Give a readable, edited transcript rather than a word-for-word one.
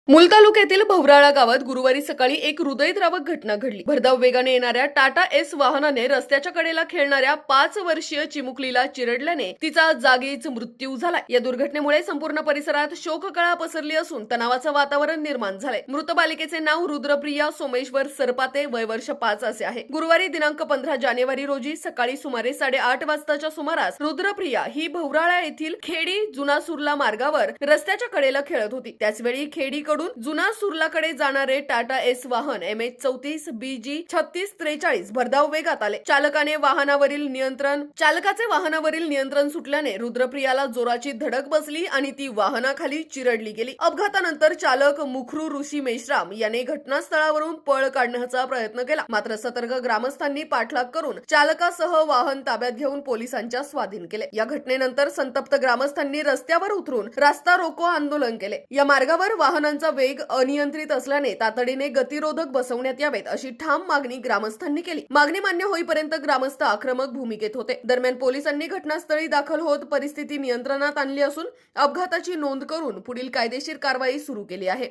मूल तालुक्यातील भवराळा गावात गुरुवारी सकाळी एक हृदयद्रावक घटना घडली. भरधाव वेगाने येणाऱ्या टाटा एस वाहनाने रस्त्याच्या कडेला खेळणाऱ्या 5 वर्षीय चिमुकलीला चिरडल्याने तिचा जागीच मृत्यू झाला. या दुर्घटनेमुळे संपूर्ण परिसरात शोककळा पसरली असून तणावाचं वातावरण निर्माण झालंय. मृत बालिकेचे नाव रुद्रप्रिया सोमेश्वर सरपाते, वय वर्ष 5 असे आहे. गुरुवारी दिनांक 15 जानेवारी रोजी सकाळी सुमारे 8:30 वाजताच्या सुमारास रुद्रप्रिया ही भवराळा येथील खेडी जुना सुर्ला मार्गावर रस्त्याच्या कडेला खेळत होती. त्याचवेळी खेडी कडून जुना सुर्लाकडे जाणारे टाटा एस वाहन MH34 BG 3643 भरधाव वेगात आले. चालकाचे वाहनावरील नियंत्रण सुटल्याने रुद्रप्रियाला जोराची धडक बसली आणि ती वाहनाखाली चिरडली गेली. अपघातानंतर चालक मुखरू ऋषी मेश्राम याने घटनास्थळावरून पळ काढण्याचा प्रयत्न केला. मात्र सतर्क ग्रामस्थांनी पाठलाग करून चालकासह वाहन ताब्यात घेऊन पोलिसांच्या स्वाधीन केले. या घटनेनंतर संतप्त ग्रामस्थांनी रस्त्यावर उतरून रास्ता रोको आंदोलन केले. या मार्गावर वाहनांचा वेग अनियंत्रित असल्याने तातडीने गतिरोधक बसवण्यात यावेत अशी ठाम मागणी ग्रामस्थांनी केली. मागणी मान्य होईपर्यंत ग्रामस्थ आक्रमक भूमिकेत होते. दरम्यान पोलिसांनी घटनास्थळी दाखल होत परिस्थिती नियंत्रणात आणली असून अपघाताची नोंद करून पुढील कायदेशीर कारवाई सुरू केली आहे.